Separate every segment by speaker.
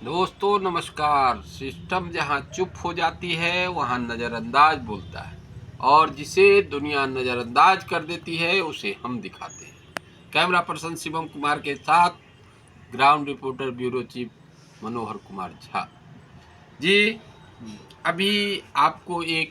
Speaker 1: दोस्तों नमस्कार। सिस्टम जहां चुप हो जाती है वहां नज़रअंदाज बोलता है, और जिसे दुनिया नज़रअंदाज कर देती है उसे हम दिखाते हैं। कैमरा पर्सन शिवम कुमार के साथ ground reporter bureau chief Manohar Kumar Jha ji. अभी आपको एक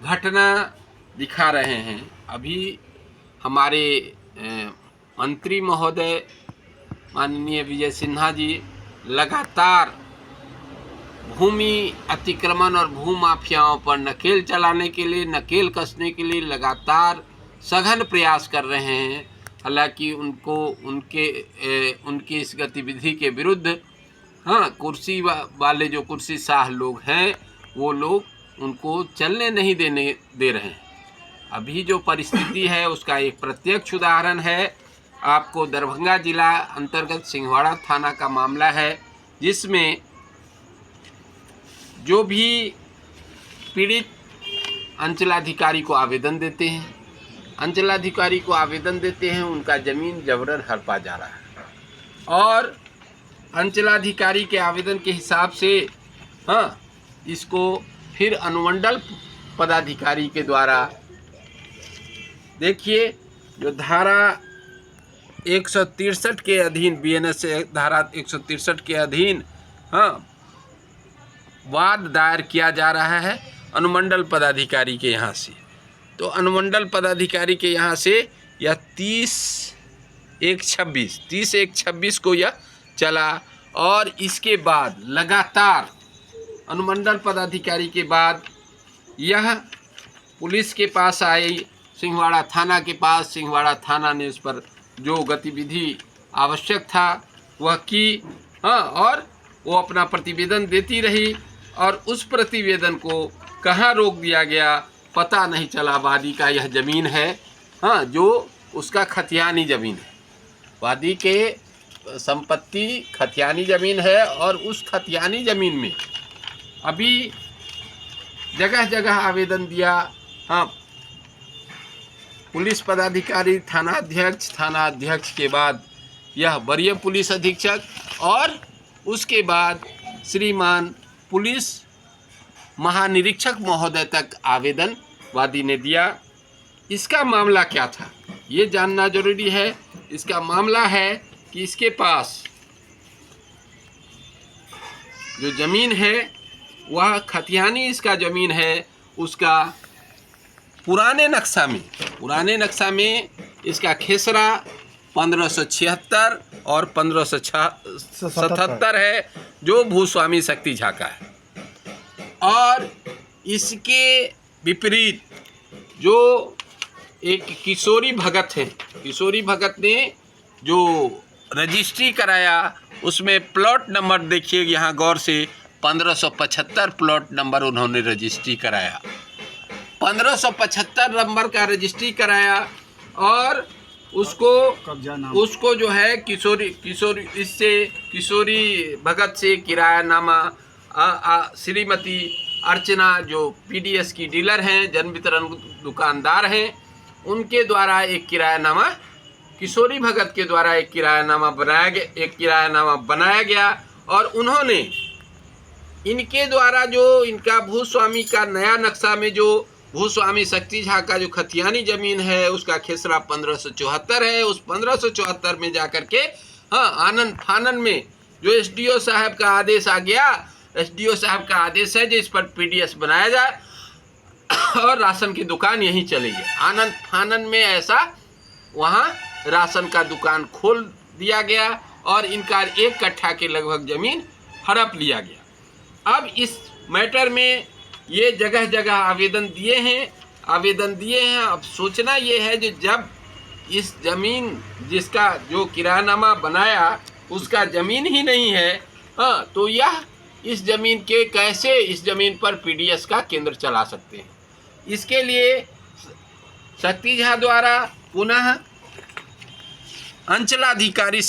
Speaker 1: घटना दिखा रहे हैं। अभी हमारे मंत्री महोदय माननीय विजय सिन्हा जी लगातार भूमि अतिक्रमण और भू माफियाओं पर नकेल चलाने के लिए, नकेल कसने के लिए लगातार सघन प्रयास कर रहे हैं। हालांकि उनको उनकी इस गतिविधि के विरुद्ध कुर्सी वाले जो कुर्सी शाह लोग हैं वो लोग उनको चलने नहीं दे रहे हैं। अभी जो परिस्थिति है उसका एक प्रत्यक्ष उदाहरण है। आपको दरभंगा जिला अंतर्गत सिंहवाड़ा थाना का मामला है, जिसमें जो भी पीड़ित अंचलाधिकारी को आवेदन देते हैं, उनका ज़मीन जबरन हड़पा जा रहा है। और अंचलाधिकारी के आवेदन के हिसाब से इसको फिर अनुमंडल पदाधिकारी के द्वारा, देखिए, जो धारा 163 के अधीन, बीएनएस धारा 163 के अधीन वाद दायर किया जा रहा है अनुमंडल पदाधिकारी के यहाँ से। तो अनुमंडल पदाधिकारी के यहाँ से यह 30/1/26 को यह चला, और इसके बाद लगातार अनुमंडल पदाधिकारी के बाद यह पुलिस के पास आई, सिंहवाड़ा थाना के पास। सिंहवाड़ा थाना ने इस पर जो गतिविधि आवश्यक था वह की, और वो अपना प्रतिवेदन देती रही, और उस प्रतिवेदन को कहाँ रोक दिया गया पता नहीं चला। वादी का यह ज़मीन है, जो उसका खतियानी ज़मीन है। वादी के संपत्ति खतियानी ज़मीन है, और उस खतियानी ज़मीन में अभी जगह जगह आवेदन दिया। पुलिस पदाधिकारी, थाना अध्यक्ष के बाद यह वरीय पुलिस अधीक्षक, और उसके बाद श्रीमान पुलिस महानिरीक्षक महोदय तक आवेदन वादी ने दिया। इसका मामला क्या था ये जानना जरूरी है। इसका मामला है कि इसके पास जो ज़मीन है वह खतियानी इसका ज़मीन है। उसका पुराने नक्शा में इसका खेसरा 1576 और 1577 है, जो भूस्वामी शक्ति झा का है। और इसके विपरीत जो एक किशोरी भगत है, किशोरी भगत ने जो रजिस्ट्री कराया उसमें प्लॉट नंबर देखिए यहाँ गौर से, 1575 प्लॉट नंबर उन्होंने रजिस्ट्री कराया। 1575 नंबर का रजिस्ट्री कराया, और उसको जो है किशोरी भगत से किरायानामा, श्रीमती अर्चना जो पीडीएस की डीलर हैं, जन वितरण दुकानदार हैं, उनके द्वारा एक किरायानामा, किशोरी भगत के द्वारा एक किरायानामा बनाया गया। और उन्होंने इनके द्वारा जो इनका भूस्वामी का नया नक्शा में जो भूस्वामी शक्ति झा का जो खतियानी ज़मीन है उसका खेसरा 1574 है। उस 1574 में जाकर के आनन फानन में जो एसडीओ साहब का आदेश आ गया, एसडीओ साहब का आदेश है जो इस पर पीडीएस बनाया जाए और राशन की दुकान यहीं चलेगी। आनंद फानन में ऐसा वहाँ राशन का दुकान खोल दिया गया, और इनका 1 कट्ठा के लगभग ज़मीन हड़प लिया गया। अब इस मैटर में ये जगह जगह आवेदन दिए हैं। अब सोचना ये है जो जब इस ज़मीन जिसका जो किरायानामा बनाया उसका ज़मीन ही नहीं है, तो यह इस ज़मीन के कैसे इस ज़मीन पर पीडीएस का केंद्र चला सकते हैं। इसके लिए शक्ति झा द्वारा पुनः अंचलाधिकारी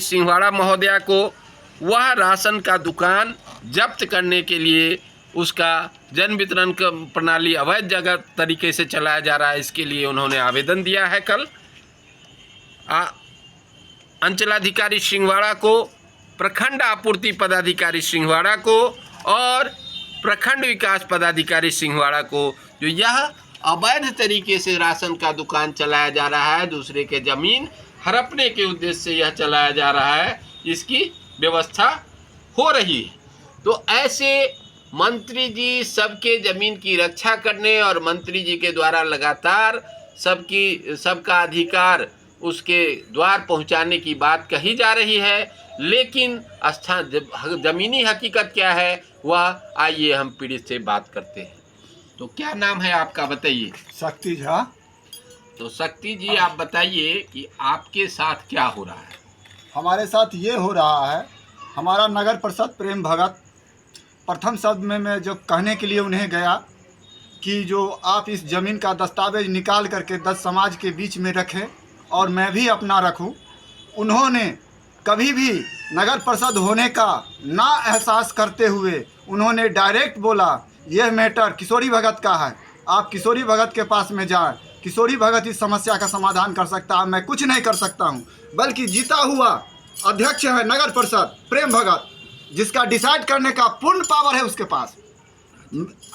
Speaker 1: सिंहवाड़ा महोदया को वह राशन का दुकान जब्त करने के लिए, उसका जन वितरण प्रणाली अवैध जगह तरीके से चलाया जा रहा है, इसके लिए उन्होंने आवेदन दिया है कल। अंचलाधिकारी सिंहवाड़ा को, प्रखंड आपूर्ति पदाधिकारी सिंहवाड़ा को और प्रखंड विकास पदाधिकारी सिंहवाड़ा को, जो यह अवैध तरीके से राशन का दुकान चलाया जा रहा है, दूसरे के ज़मीन हड़पने के उद्देश्य से यह चलाया जा रहा है, इसकी व्यवस्था हो रही है। तो ऐसे मंत्री जी सबके ज़मीन की रक्षा करने और मंत्री जी के द्वारा लगातार सबका अधिकार उसके द्वार पहुंचाने की बात कही जा रही है, लेकिन ज़मीनी हकीकत क्या है वह आइए हम पीड़ित से बात करते हैं। तो क्या नाम है आपका, बताइए।
Speaker 2: शक्ति झा।
Speaker 1: तो शक्ति जी, आप बताइए कि आपके साथ क्या हो रहा है।
Speaker 2: हमारे साथ ये हो रहा है, हमारा नगर परिषद प्रेम भगत प्रथम शब्द में मैं जो कहने के लिए उन्हें गया कि जो आप इस ज़मीन का दस्तावेज निकाल करके 10 समाज के बीच में रखें और मैं भी अपना रखूं, उन्होंने कभी भी नगर परिषद होने का ना एहसास करते हुए उन्होंने डायरेक्ट बोला यह मैटर किशोरी भगत का है, आप किशोरी भगत के पास में जाएं, किशोरी भगत इस समस्या का समाधान कर सकता है, मैं कुछ नहीं कर सकता हूं। बल्कि जीता हुआ अध्यक्ष है नगर परिषद प्रेम भगत, जिसका डिसाइड करने का पूर्ण पावर है उसके पास।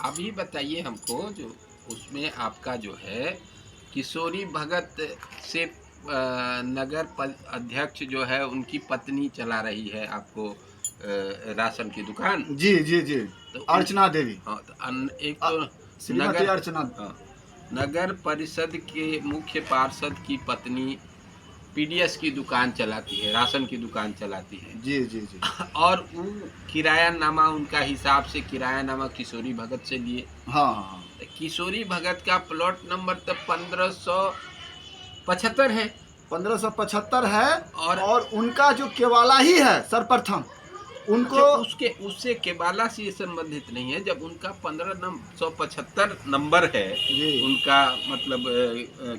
Speaker 1: अभी बताइए हमको, जो उसमें आपका जो है किशोरी भगत से नगर अध्यक्ष जो है उनकी पत्नी चला रही है आपको राशन की दुकान।
Speaker 2: जी जी जी,
Speaker 1: तो
Speaker 2: अर्चना देवी।
Speaker 1: हाँ, तो एक तो
Speaker 2: श्रीमती अर्चना।
Speaker 1: नगर परिषद के मुख्य पार्षद की पत्नी पीडीएस की दुकान चलाती है, राशन की दुकान चलाती है।
Speaker 2: जी जी जी।
Speaker 1: और वो किरायानामा उनका हिसाब से किरायानामा किशोरी भगत से लिए।
Speaker 2: हाँ हाँ।
Speaker 1: किशोरी भगत का प्लॉट नंबर तो 1575 है।
Speaker 2: 1575 है और उनका जो केवाला ही है सर्वप्रथम उनको।
Speaker 1: उससे केवाला से संबंधित नहीं है। जब उनका 1575 नंबर है उनका मतलब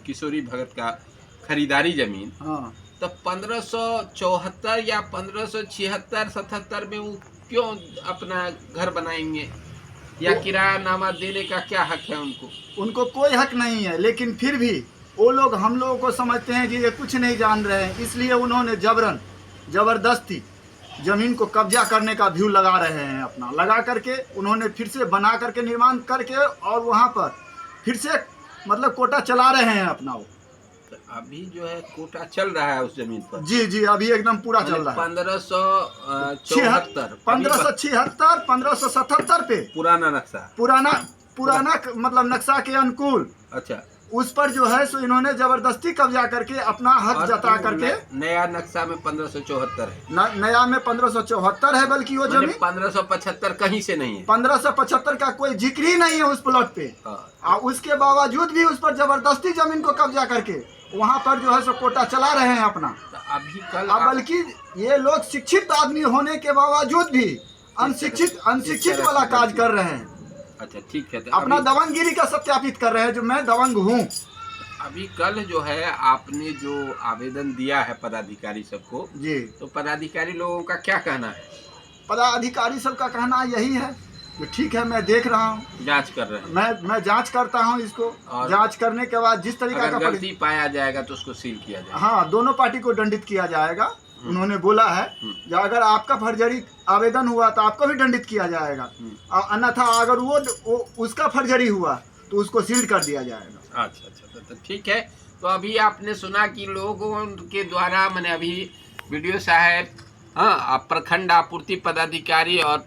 Speaker 1: किशोरी भगत का खरीदारी जमीन,
Speaker 2: हाँ,
Speaker 1: तो 1574 या 1576-77 में वो क्यों अपना घर बनाएंगे या किरायानामा देने का क्या हक है उनको?
Speaker 2: उनको कोई हक नहीं है, लेकिन फिर भी वो लोग हम लोगों को समझते हैं कि ये कुछ नहीं जान रहे हैं, इसलिए उन्होंने जबरदस्ती ज़मीन को कब्जा करने का व्यू लगा रहे हैं। अपना लगा करके उन्होंने फिर से बना करके निर्माण करके और वहाँ पर फिर से मतलब कोटा चला रहे हैं अपना। वो
Speaker 1: अभी जो है कोटा चल रहा है उस जमीन पर।
Speaker 2: जी जी, अभी एकदम पूरा चल रहा है।
Speaker 1: 1576
Speaker 2: 1577 पे पुराना मतलब नक्शा के अनुकूल।
Speaker 1: अच्छा,
Speaker 2: उस पर जो है सो इन्होंने जबरदस्ती कब्जा करके अपना हक जता करके।
Speaker 1: नया नक्शा में 1574 है,
Speaker 2: नया में 1574 है, बल्कि वो जमीन
Speaker 1: 1575 कहीं से नहीं है।
Speaker 2: 1575 का कोई जिक्र ही नहीं है उस प्लॉट पे। उसके बावजूद भी उस पर जबरदस्ती जमीन को कब्जा करके वहाँ पर जो है सो कोटा चला रहे हैं अपना।
Speaker 1: अभी कल
Speaker 2: बल्कि ये लोग शिक्षित आदमी होने के बावजूद भी अनशिक्षित वाला काज कर रहे हैं।
Speaker 1: अच्छा ठीक है, तो
Speaker 2: अपना दबंगगिरी का सत्यापित कर रहे हैं जो मैं दबंग हूँ।
Speaker 1: अभी कल जो है आपने जो आवेदन दिया है पदाधिकारी सबको
Speaker 2: जी, तो
Speaker 1: पदाधिकारी लोगों का क्या कहना है?
Speaker 2: पदाधिकारी सब का कहना यही है कि ठीक है, मैं देख रहा हूँ,
Speaker 1: जांच कर रहे हैं।
Speaker 2: मैं जांच करता हूँ इसको, जांच करने के बाद जिस तरीका का
Speaker 1: गलती पाया जाएगा तो उसको सील किया जाएगा।
Speaker 2: हाँ, दोनों पार्टी को दंडित किया जाएगा। उन्होंने बोला है कि अगर आपका फर्जरी आवेदन हुआ तो आपको भी दंडित किया जाएगा, अन्यथा अगर वो उसका फर्जरी हुआ तो उसको सील कर दिया जाएगा।
Speaker 1: अच्छा, तो ठीक है। तो अभी आपने सुना कि लोगों के द्वारा मैंने अभी वीडियो साहब, हाँ, आप प्रखंड आपूर्ति पदाधिकारी और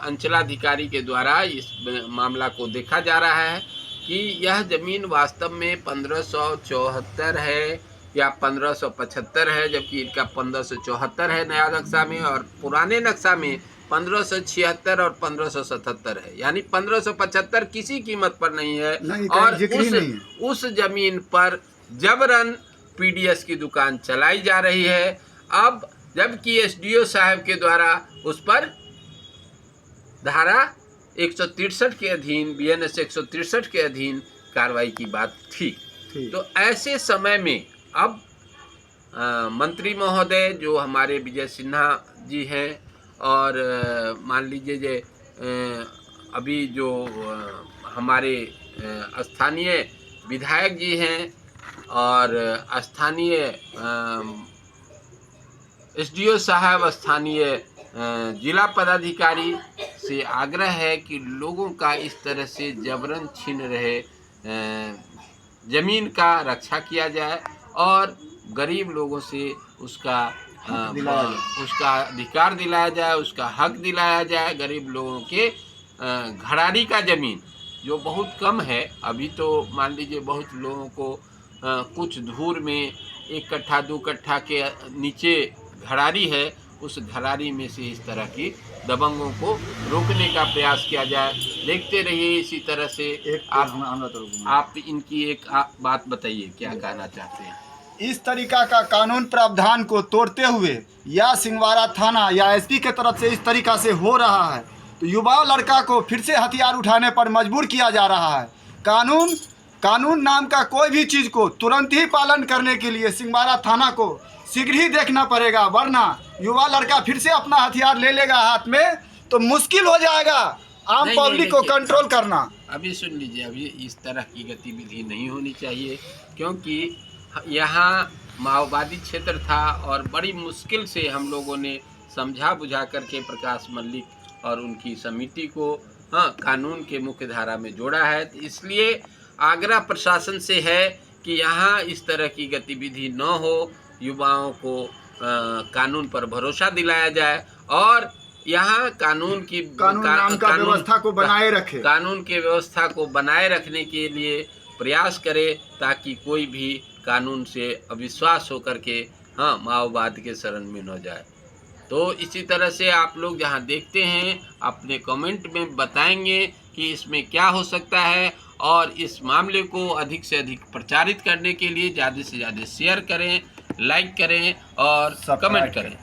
Speaker 1: अंचलाधिकारी के द्वारा इस मामला को देखा जा रहा है कि यह ज़मीन वास्तव में 1574 है या 1575 है, जबकि इनका 1574 है नया नक्शा में, और पुराने नक्शा में 1576 और 1577 है। यानी 1575 किसी कीमत पर नहीं है। और उस जमीन पर जबरन पीडीएस की दुकान चलाई जा रही है। अब जबकि एसडीओ साहब के द्वारा उस पर धारा 163 के अधीन, बीएनएस 163 के अधीन कार्रवाई की बात थी। तो ऐसे समय में अब मंत्री महोदय जो हमारे विजय सिन्हा जी हैं, और मान लीजिए जे अभी जो हमारे स्थानीय विधायक जी हैं और स्थानीय एसडीओ साहब स्थानीय जिला पदाधिकारी से आग्रह है कि लोगों का इस तरह से जबरन छीन रहे ज़मीन का रक्षा किया जाए और गरीब लोगों से उसका उसका अधिकार दिलाया जाए, उसका हक दिलाया जाए। गरीब लोगों के घरारी का ज़मीन जो बहुत कम है, अभी तो मान लीजिए बहुत लोगों को कुछ धूर में 1 कट्ठा 2 कट्ठा के नीचे घरारी है, उस घरारी में से इस तरह की दबंगों को रोकने का प्रयास किया जाए। देखते रहिए इसी तरह से। आप इनकी एक बात बताइए, क्या कहना चाहते हैं?
Speaker 2: इस तरीका का कानून प्रावधान को तोड़ते हुए या सिंहवाड़ा थाना या एसपी के तरफ से इस तरीका से हो रहा है तो युवा लड़का को फिर से हथियार उठाने पर मजबूर किया जा रहा है। कानून नाम का कोई भी चीज़ को तुरंत ही पालन करने के लिए सिंहवाड़ा थाना को शीघ्र ही देखना पड़ेगा, वरना युवा लड़का फिर से अपना हथियार ले लेगा हाथ में तो मुश्किल हो जाएगा आम पब्लिक को कंट्रोल करना।
Speaker 1: अभी सुन लीजिए, अभी इस तरह की गतिविधि नहीं होनी चाहिए, क्योंकि यहाँ माओवादी क्षेत्र था और बड़ी मुश्किल से हम लोगों ने समझा बुझा करके प्रकाश मल्लिक और उनकी समिति को कानून के मुख्य धारा में जोड़ा है। तो इसलिए आग्रह प्रशासन से है कि यहाँ इस तरह की गतिविधि न हो, युवाओं को कानून पर भरोसा दिलाया जाए और यहाँ कानून
Speaker 2: व्यवस्था को बनाए रखे,
Speaker 1: कानून के व्यवस्था को बनाए रखने के लिए प्रयास करे, ताकि कोई भी कानून से अविश्वास होकर के माओवाद के शरण में न जाए। तो इसी तरह से आप लोग जहाँ देखते हैं अपने कमेंट में बताएंगे कि इसमें क्या हो सकता है, और इस मामले को अधिक से अधिक प्रचारित करने के लिए ज़्यादा से ज़्यादा शेयर करें, लाइक करें और कमेंट करें।